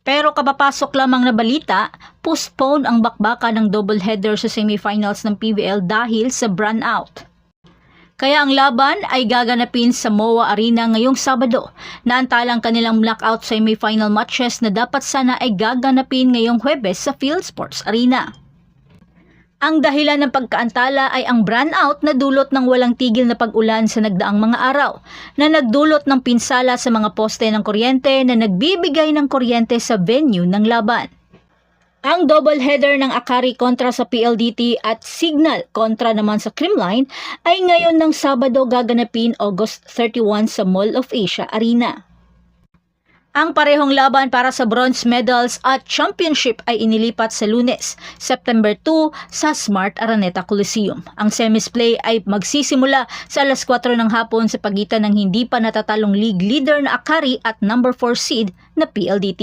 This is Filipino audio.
Pero kapapasok lamang na balita, postpone ang bakbaka ng doubleheader sa semifinals ng PBL dahil sa brownout. Kaya ang laban ay gaganapin sa MOA Arena ngayong Sabado. Naantala ang kanilang blackout semifinal matches na dapat sana ay gaganapin ngayong Huwebes sa PhilSports Arena. Ang dahilan ng pagkaantala ay ang brownout na dulot ng walang tigil na pag-ulan sa nagdaang mga araw na nagdulot ng pinsala sa mga poste ng kuryente na nagbibigay ng kuryente sa venue ng laban. Ang doubleheader ng Akari kontra sa PLDT at Signal kontra naman sa Creamline ay ngayon ng Sabado gaganapin August 31 sa Mall of Asia Arena. Ang parehong laban para sa bronze medals at championship ay inilipat sa Lunes, September 2 sa Smart Araneta Coliseum. Ang semis play ay magsisimula sa alas 4 ng hapon sa pagitan ng hindi pa natatalong league leader na Akari at number 4 seed na PLDT.